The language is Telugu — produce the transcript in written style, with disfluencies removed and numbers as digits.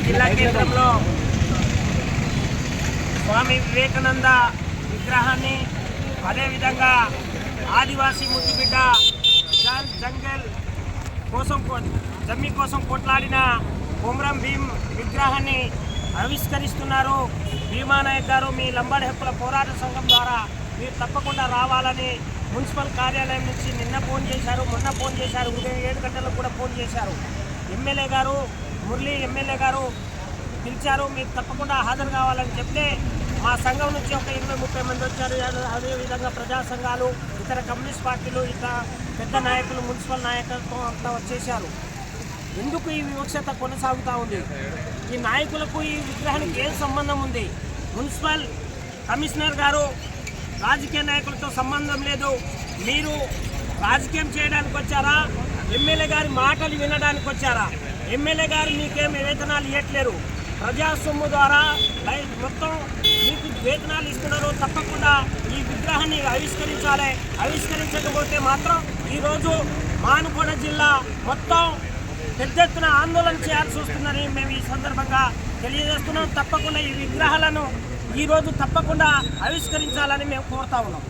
జిల్లా కేంద్రంలో స్వామి వివేకానంద విగ్రహాన్ని, అదేవిధంగా ఆదివాసీ ముద్దుబిడ్డ జంగల్ కోసం జమ్మి కోసం కొట్లాడిన కొమరం భీం విగ్రహాన్ని ఆవిష్కరిస్తున్నారు. భీమానాయక్ గారు మీ లంబాడి హక్కుల పోరాట సంఘం ద్వారా మీరు తప్పకుండా రావాలని మున్సిపల్ కార్యాలయం నుంచి నిన్న ఫోన్ చేశారు, మొన్న ఫోన్ చేశారు, ఉదయం 7 గంటలకు కూడా ఫోన్ చేశారు. ఎమ్మెల్యే గారు మురళీ ఎమ్మెల్యే గారు పిలిచారు, మీరు తప్పకుండా హాజరు కావాలని చెప్తే మా సంఘం నుంచి ఒక 20-30 మంది వచ్చారు. అదేవిధంగా ప్రజా సంఘాలు, ఇతర కమ్యూనిస్ట్ పార్టీలు, ఇతర పెద్ద నాయకులు, మున్సిపల్ నాయకులతో అంతా వచ్చేశారు. ఎందుకు ఈ వివక్షత కొనసాగుతూ ఉంది? ఈ నాయకులకు ఈ విగ్రహానికి ఏం సంబంధం ఉంది? మున్సిపల్ కమిషనర్ గారు రాజకీయ నాయకులతో సంబంధం లేదు. మీరు రాజకీయం చేయడానికి వచ్చారా? ఎమ్మెల్యే గారి మాటలు వినడానికి వచ్చారా? ఎమ్మెల్యే గారు మీకేం వేతనాలు ఇవ్వట్లేరు. ప్రజా సొమ్ము ద్వారా మొత్తం మీకు వేతనాలు ఇస్తున్నారు. తప్పకుండా ఈ విగ్రహాన్ని ఆవిష్కరించాలి. ఆవిష్కరించకపోతే మాత్రం ఈరోజు మానుకోట జిల్లా మొత్తం పెద్ద ఎత్తున ఆందోళన చేయాల్సి వస్తుందని మేము ఈ సందర్భంగా తెలియజేస్తున్నాం. తప్పకుండా ఈ విగ్రహాలను ఈరోజు తప్పకుండా ఆవిష్కరించాలని మేము కోరుతా ఉన్నాం.